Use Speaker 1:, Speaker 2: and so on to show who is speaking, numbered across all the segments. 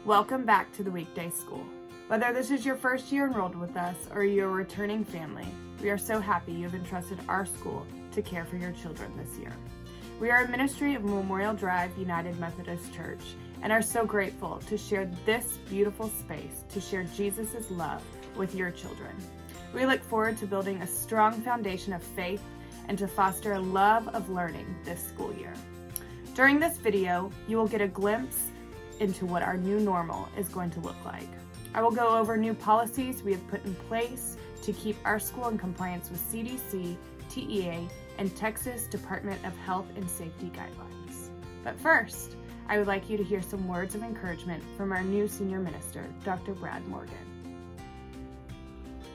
Speaker 1: Welcome back to the Weekday School. Whether this is your first year enrolled with us or you're a returning family, we are so happy you've entrusted our school to care for your children this year. We are a ministry of Memorial Drive United Methodist Church and are so grateful to share this beautiful space to share Jesus' love with your children. We look forward to building a strong foundation of faith and to foster a love of learning this school year. During this video, you will get a glimpse into what our new normal is going to look like. I will go over new policies we have put in place to keep our school in compliance with CDC, TEA, and Texas Department of Health and Safety guidelines. But first, I would like you to hear some words of encouragement from our new senior minister, Dr. Brad Morgan.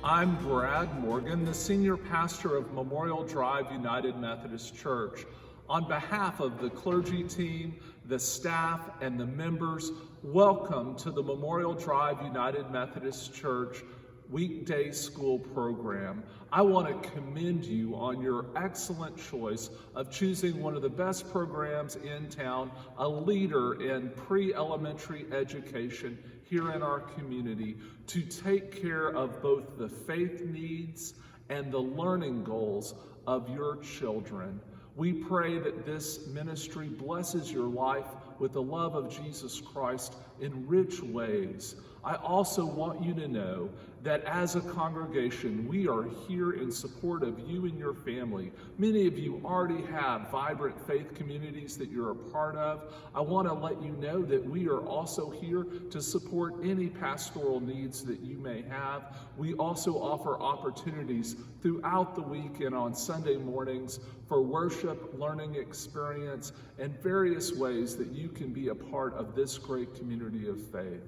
Speaker 2: I'm Brad Morgan, the senior pastor of Memorial Drive United Methodist Church. On behalf of the clergy team, the staff, and the members, welcome to the Memorial Drive United Methodist Church Weekday School program. I want to commend you on your excellent choice of choosing one of the best programs in town, a leader in pre-elementary education here in our community, to take care of both the faith needs and the learning goals of your children. We pray that this ministry blesses your life with the love of Jesus Christ in rich ways. I also want you to know that as a congregation, we are here in support of you and your family. Many of you already have vibrant faith communities that you're a part of. I want to let you know that we are also here to support any pastoral needs that you may have. We also offer opportunities throughout the week and on Sunday mornings for worship, learning experience, and various ways that you can be a part of this great community of faith.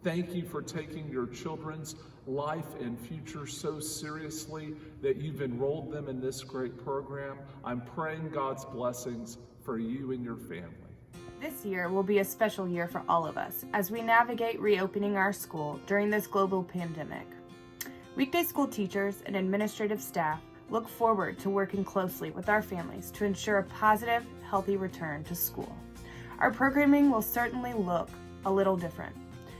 Speaker 2: Thank you for taking your children's life and future so seriously that you've enrolled them in this great program. I'm praying God's blessings for you and your family.
Speaker 1: This year will be a special year for all of us as we navigate reopening our school during this global pandemic. Weekday school teachers and administrative staff look forward to working closely with our families to ensure a positive, healthy return to school. Our programming will certainly look a little different,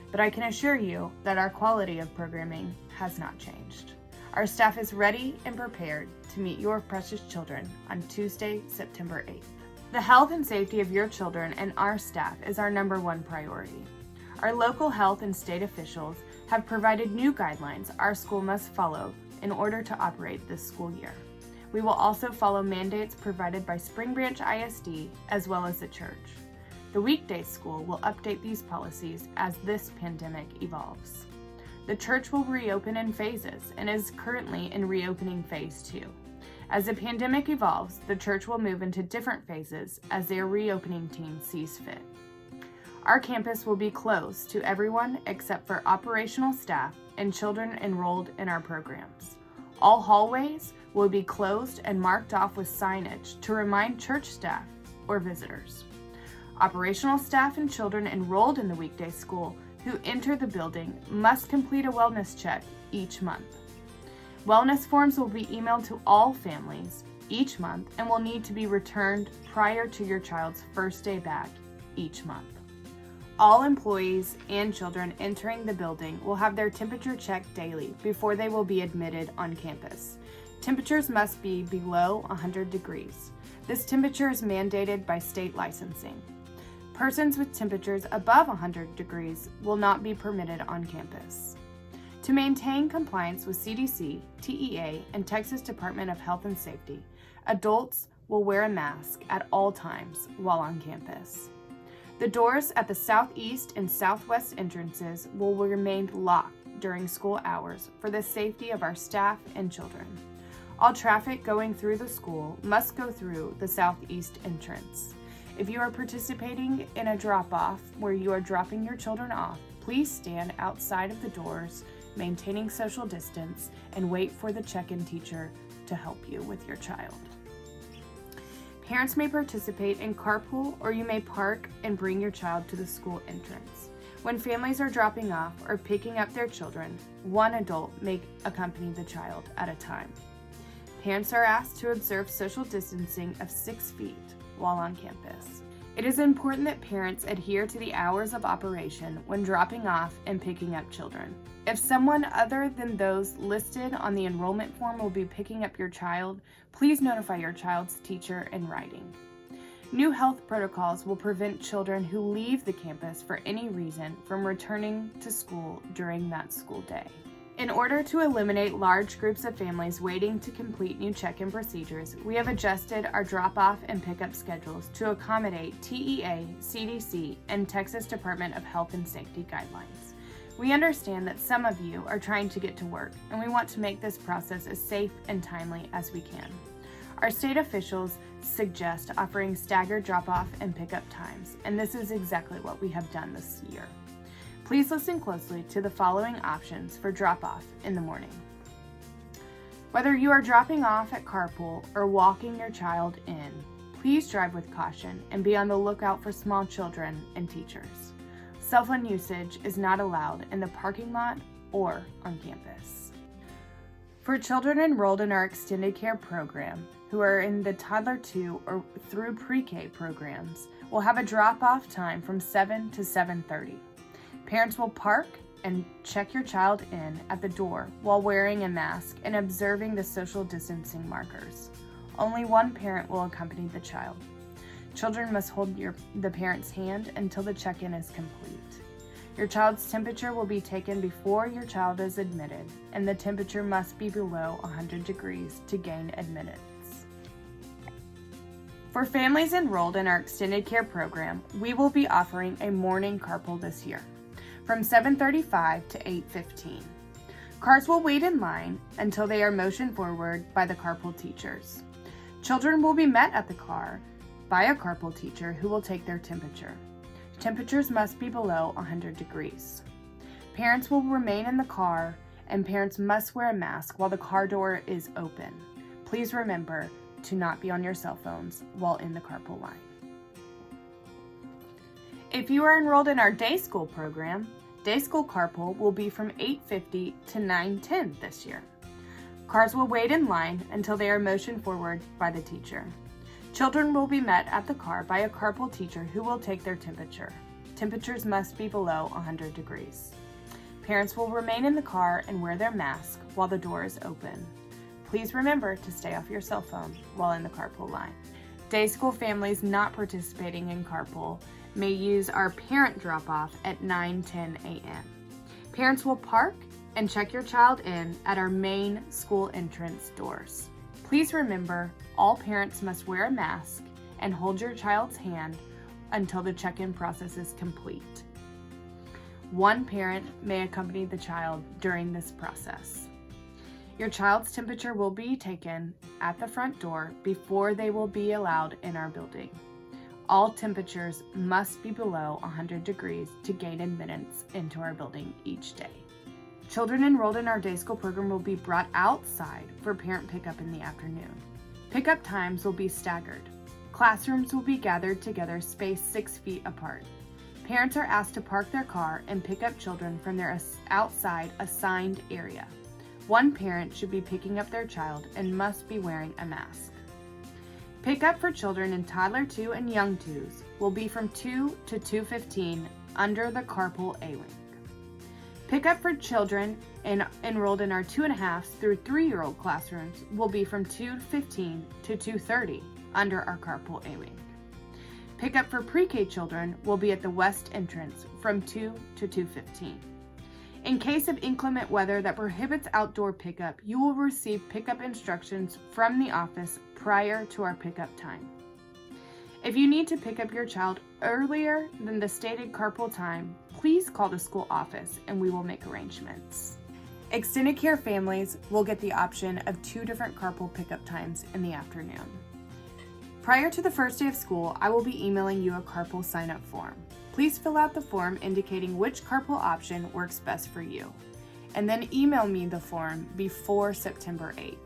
Speaker 1: but I can assure you that our quality of programming has not changed. Our staff is ready and prepared to meet your precious children on Tuesday, September 8th. The health and safety of your children and our staff is our number one priority. Our local health and state officials have provided new guidelines our school must follow in order to operate this school year. We will also follow mandates provided by Spring Branch ISD as well as the church. The weekday school will update these policies as this pandemic evolves. The church will reopen in phases and is currently in reopening phase 2. As the pandemic evolves, the church will move into different phases as their reopening team sees fit. Our campus will be closed to everyone except for operational staff and children enrolled in our programs. All hallways will be closed and marked off with signage to remind church staff or visitors. Operational staff and children enrolled in the weekday school who enter the building must complete a wellness check each month. Wellness forms will be emailed to all families each month and will need to be returned prior to your child's first day back each month. All employees and children entering the building will have their temperature checked daily before they will be admitted on campus. Temperatures must be below 100 degrees. This temperature is mandated by state licensing. Persons with temperatures above 100 degrees will not be permitted on campus. To maintain compliance with CDC, TEA, and Texas Department of Health and Safety, adults will wear a mask at all times while on campus. The doors at the southeast and southwest entrances will remain locked during school hours for the safety of our staff and children. All traffic going through the school must go through the southeast entrance. If you are participating in a drop-off where you are dropping your children off, please stand outside of the doors, maintaining social distance, and wait for the check-in teacher to help you with your child. Parents may participate in carpool, or you may park and bring your child to the school entrance. When families are dropping off or picking up their children, one adult may accompany the child at a time. Parents are asked to observe social distancing of 6 feet while on campus. It is important that parents adhere to the hours of operation when dropping off and picking up children. If someone other than those listed on the enrollment form will be picking up your child, please notify your child's teacher in writing. New health protocols will prevent children who leave the campus for any reason from returning to school during that school day. In order to eliminate large groups of families waiting to complete new check-in procedures, we have adjusted our drop-off and pickup schedules to accommodate TEA, CDC, and Texas Department of Health and Safety guidelines. We understand that some of you are trying to get to work, and we want to make this process as safe and timely as we can. Our state officials suggest offering staggered drop-off and pickup times, and this is exactly what we have done this year. Please listen closely to the following options for drop-off in the morning. Whether you are dropping off at carpool or walking your child in, please drive with caution and be on the lookout for small children and teachers. Cell phone usage is not allowed in the parking lot or on campus. For children enrolled in our extended care program who are in the toddler 2 or through pre-K programs, we'll have a drop-off time from 7 to 7:30. Parents will park and check your child in at the door while wearing a mask and observing the social distancing markers. Only one parent will accompany the child. Children must hold the parent's hand until the check-in is complete. Your child's temperature will be taken before your child is admitted, and the temperature must be below 100 degrees to gain admittance. For families enrolled in our extended care program, we will be offering a morning carpool this year, from 7:35 to 8:15. Cars will wait in line until they are motioned forward by the carpool teachers. Children will be met at the car by a carpool teacher who will take their temperature. Temperatures must be below 100 degrees. Parents will remain in the car, and parents must wear a mask while the car door is open. Please remember to not be on your cell phones while in the carpool line. If you are enrolled in our day school program, day school carpool will be from 8:50 to 9:10 this year. Cars will wait in line until they are motioned forward by the teacher. Children will be met at the car by a carpool teacher who will take their temperature. Temperatures must be below 100 degrees. Parents will remain in the car and wear their mask while the door is open. Please remember to stay off your cell phone while in the carpool line. Day school families not participating in carpool may use our parent drop-off at 9:10 a.m. Parents will park and check your child in at our main school entrance doors. Please remember, all parents must wear a mask and hold your child's hand until the check-in process is complete. One parent may accompany the child during this process. Your child's temperature will be taken at the front door before they will be allowed in our building. All temperatures must be below 100 degrees to gain admittance into our building each day. Children enrolled in our day school program will be brought outside for parent pickup in the afternoon. Pickup times will be staggered. Classrooms will be gathered together, spaced 6 feet apart. Parents are asked to park their car and pick up children from their outside assigned area. One parent should be picking up their child and must be wearing a mask. Pickup for children in toddler 2 and young 2s will be from 2 to 2:15 under the carpool A-wing. Pickup for children enrolled in our 2.5 through 3-year-old classrooms will be from 2:15 to 2:30 under our carpool A-wing. Pickup for pre-K children will be at the west entrance from 2 to 2:15. In case of inclement weather that prohibits outdoor pickup, you will receive pickup instructions from the office prior to our pickup time. If you need to pick up your child earlier than the stated carpool time, please call the school office and we will make arrangements. Extended care families will get the option of 2 different carpool pickup times in the afternoon. Prior to the first day of school, I will be emailing you a carpool sign-up form. Please fill out the form indicating which carpool option works best for you, and then email me the form before September 8th.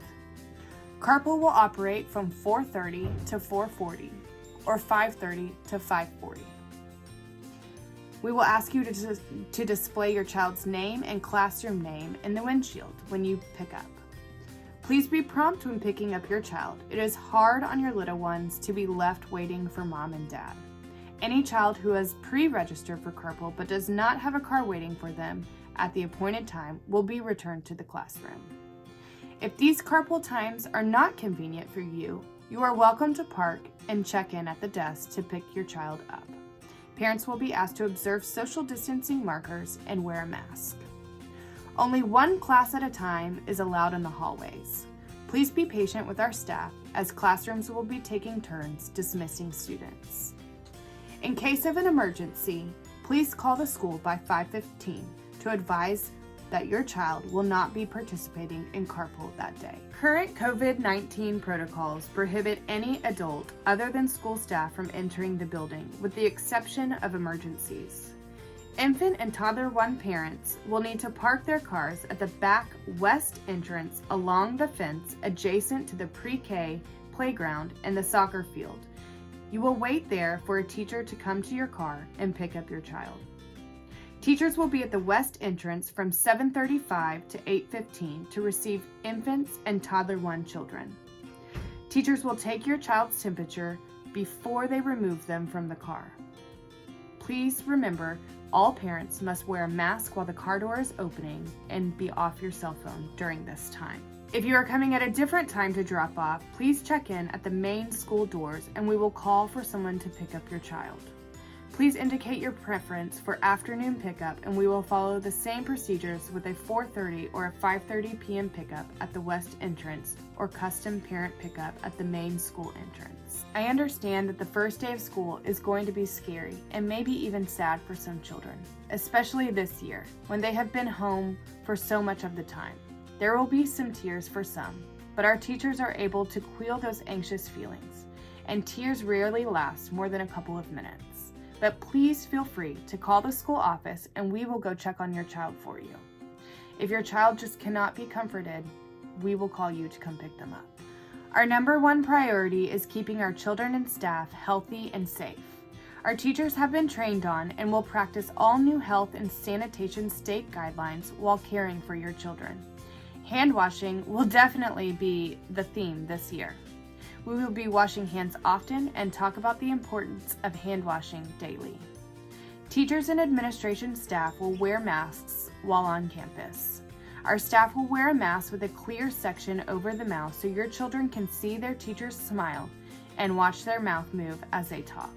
Speaker 1: Carpool will operate from 4:30 to 4:40 or 5:30 to 5:40. We will ask you to display your child's name and classroom name in the windshield when you pick up. Please be prompt when picking up your child. It is hard on your little ones to be left waiting for mom and dad. Any child who has pre-registered for carpool but does not have a car waiting for them at the appointed time will be returned to the classroom. If these carpool times are not convenient for you, you are welcome to park and check in at the desk to pick your child up. Parents will be asked to observe social distancing markers and wear a mask. Only one class at a time is allowed in the hallways. Please be patient with our staff as classrooms will be taking turns dismissing students. In case of an emergency, please call the school by 5:15 to advise that your child will not be participating in carpool that day. Current COVID-19 protocols prohibit any adult other than school staff from entering the building with the exception of emergencies. Infant and toddler 1 parents will need to park their cars at the back west entrance along the fence adjacent to the pre-K playground and the soccer field. You will wait there for a teacher to come to your car and pick up your child. Teachers will be at the west entrance from 7:35 to 8:15 to receive infants and toddler 1 children. Teachers will take your child's temperature before they remove them from the car. Please remember, all parents must wear a mask while the car door is opening and be off your cell phone during this time. If you are coming at a different time to drop off, please check in at the main school doors and we will call for someone to pick up your child. Please indicate your preference for afternoon pickup and we will follow the same procedures with a 4:30 or a 5:30 p.m. pickup at the west entrance or custom parent pickup at the main school entrance. I understand that the first day of school is going to be scary and maybe even sad for some children, especially this year when they have been home for so much of the time. There will be some tears for some, but our teachers are able to quell those anxious feelings, and tears rarely last more than a couple of minutes. But please feel free to call the school office and we will go check on your child for you. If your child just cannot be comforted, we will call you to come pick them up. Our number 1 priority is keeping our children and staff healthy and safe. Our teachers have been trained on and will practice all new health and sanitation state guidelines while caring for your children. Hand washing will definitely be the theme this year. We will be washing hands often and talk about the importance of hand washing daily. Teachers and administration staff will wear masks while on campus. Our staff will wear a mask with a clear section over the mouth so your children can see their teachers smile and watch their mouth move as they talk.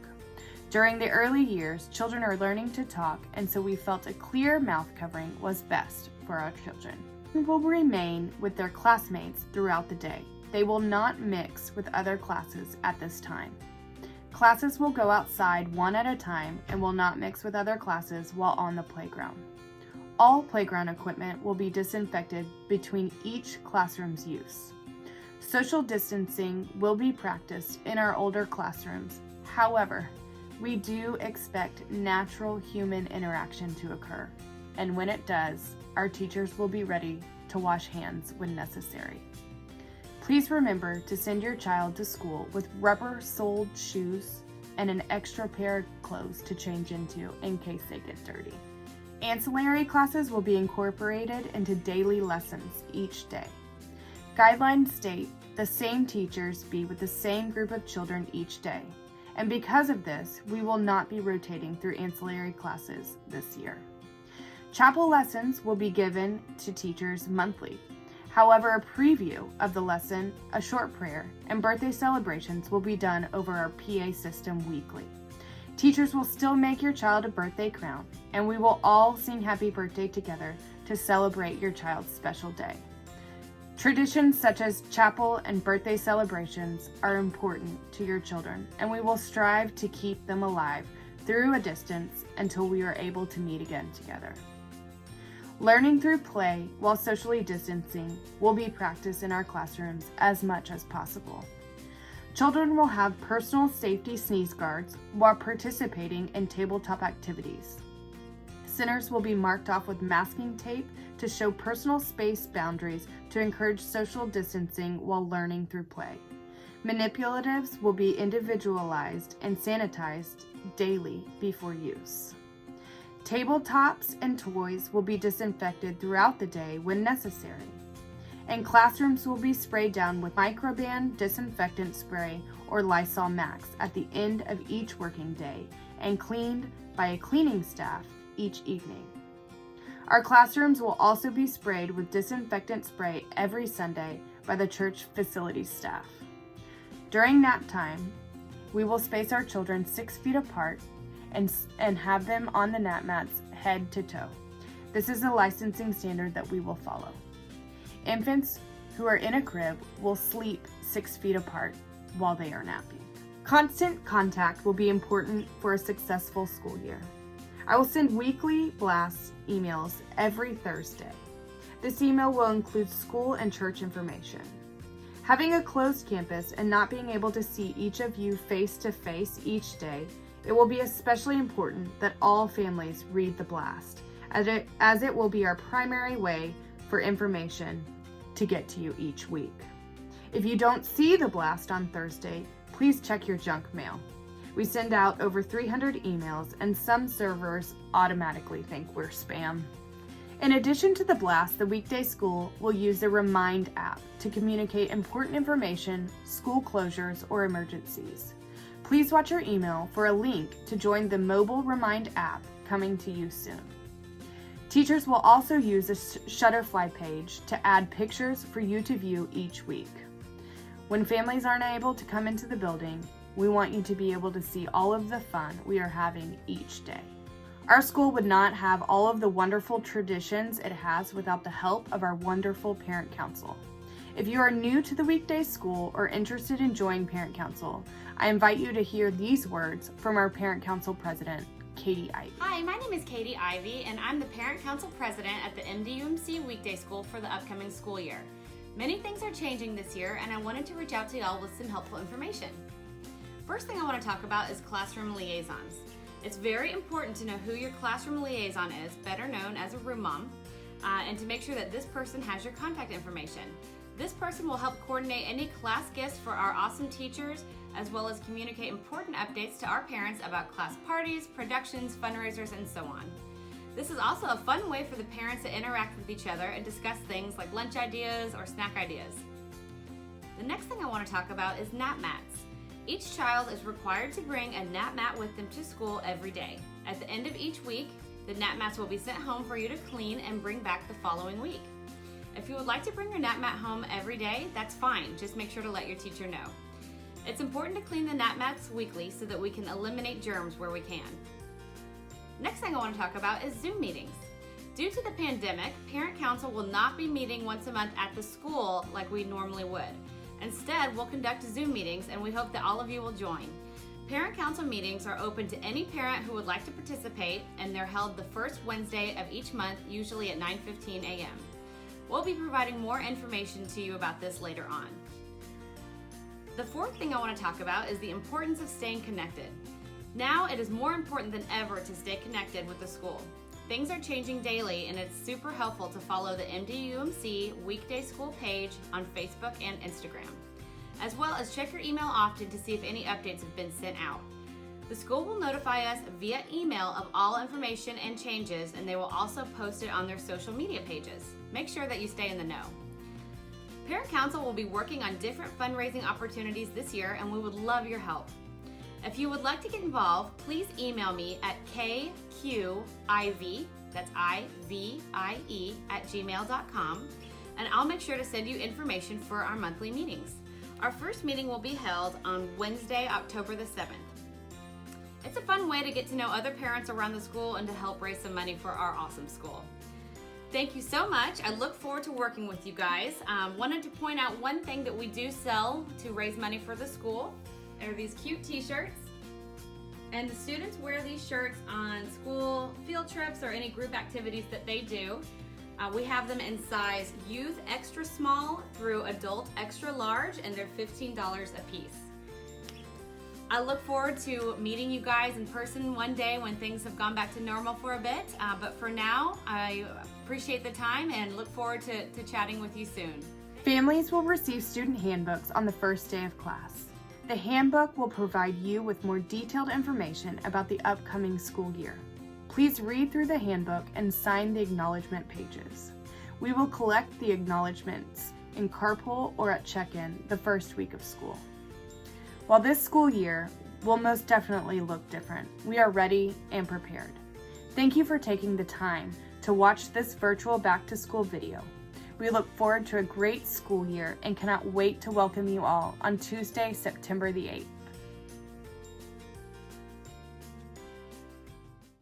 Speaker 1: During the early years, children are learning to talk, and so we felt a clear mouth covering was best for our children. They will remain with their classmates throughout the day. They will not mix with other classes at this time. Classes will go outside one at a time and will not mix with other classes while on the playground. All playground equipment will be disinfected between each classroom's use. Social distancing will be practiced in our older classrooms. However, we do expect natural human interaction to occur, and when it does, our teachers will be ready to wash hands when necessary. Please remember to send your child to school with rubber-soled shoes and an extra pair of clothes to change into in case they get dirty. Ancillary classes will be incorporated into daily lessons each day. Guidelines state the same teachers be with the same group of children each day, and because of this, we will not be rotating through ancillary classes this year. Chapel lessons will be given to teachers monthly. However, a preview of the lesson, a short prayer, and birthday celebrations will be done over our PA system weekly. Teachers will still make your child a birthday crown, and we will all sing happy birthday together to celebrate your child's special day. Traditions such as chapel and birthday celebrations are important to your children, and we will strive to keep them alive through a distance until we are able to meet again together. Learning through play while socially distancing will be practiced in our classrooms as much as possible. Children will have personal safety sneeze guards while participating in tabletop activities. Centers will be marked off with masking tape to show personal space boundaries to encourage social distancing while learning through play. Manipulatives will be individualized and sanitized daily before use. Tabletops and toys will be disinfected throughout the day when necessary. And classrooms will be sprayed down with Microban disinfectant spray or Lysol Max at the end of each working day and cleaned by a cleaning staff each evening. Our classrooms will also be sprayed with disinfectant spray every Sunday by the church facilities staff. During nap time, we will space our children 6 feet apart and have them on the nap mats head to toe. This is a licensing standard that we will follow. Infants who are in a crib will sleep 6 feet apart while they are napping. Constant contact will be important for a successful school year. I will send weekly blast emails every Thursday. This email will include school and church information. Having a closed campus and not being able to see each of you face to face each day, it will be especially important that all families read the blast, as it will be our primary way for information to get to you each week. If you don't see the blast on Thursday, please check your junk mail. We send out over 300 emails, and some servers automatically think we're spam. In addition to the blast, the weekday school will use the Remind app to communicate important information, school closures, or emergencies. Please watch your email for a link to join the mobile Remind app coming to you soon. Teachers will also use a Shutterfly page to add pictures for you to view each week. When families aren't able to come into the building, we want you to be able to see all of the fun we are having each day. Our school would not have all of the wonderful traditions it has without the help of our wonderful Parent Council. If you are new to the weekday school or interested in joining Parent Council, I invite you to hear these words from our Parent Council President, Katie Ivy.
Speaker 3: Hi, my name is Katie Ivy, and I'm the Parent Council President at the MDUMC Weekday School for the upcoming school year. Many things are changing this year, and I wanted to reach out to y'all with some helpful information. First thing I want to talk about is classroom liaisons. It's very important to know who your classroom liaison is, better known as a room mom, and to make sure that this person has your contact information. This person will help coordinate any class gifts for our awesome teachers, as well as communicate important updates to our parents about class parties, productions, fundraisers, and so on. This is also a fun way for the parents to interact with each other and discuss things like lunch ideas or snack ideas. The next thing I want to talk about is nap mats. Each child is required to bring a nap mat with them to school every day. At the end of each week, the nap mats will be sent home for you to clean and bring back the following week. If you would like to bring your nap mat home every day, that's fine. Just make sure to let your teacher know. It's important to clean the nap mats weekly so that we can eliminate germs where we can. Next thing I want to talk about is Zoom meetings. Due to the pandemic, Parent Council will not be meeting once a month at the school like we normally would. Instead, we'll conduct Zoom meetings, and we hope that all of you will join. Parent Council meetings are open to any parent who would like to participate, and they're held the first Wednesday of each month, usually at 9:15 a.m. We'll be providing more information to you about this later on. The fourth thing I want to talk about is the importance of staying connected. Now it is more important than ever to stay connected with the school. Things are changing daily, and it's super helpful to follow the MDUMC Weekday School page on Facebook and Instagram, as well as check your email often to see if any updates have been sent out. The school will notify us via email of all information and changes, and they will also post it on their social media pages. Make sure that you stay in the know. Parent Council will be working on different fundraising opportunities this year, and we would love your help. If you would like to get involved, please email me at kqiv, that's IVIE, @gmail.com, and I'll make sure to send you information for our monthly meetings. Our first meeting will be held on Wednesday, October the 7th. It's a fun way to get to know other parents around the school and to help raise some money for our awesome school. Thank you so much. I look forward to working with you guys. Wanted to point out one thing that we do sell to raise money for the school are these cute t-shirts. And the students wear these shirts on school field trips or any group activities that they do. We have them in size youth extra small through adult extra large, and they're $15 a piece. I look forward to meeting you guys in person one day when things have gone back to normal for a bit. But for now, I appreciate the time and look forward to chatting with you soon.
Speaker 1: Families will receive student handbooks on the first day of class. The handbook will provide you with more detailed information about the upcoming school year. Please read through the handbook and sign the acknowledgement pages. We will collect the acknowledgements in carpool or at check-in the first week of school. While this school year will most definitely look different. We are ready and prepared. Thank you for taking the time to watch this virtual back to school video. We look forward to a great school year and cannot wait to welcome you all on Tuesday, September the 8th.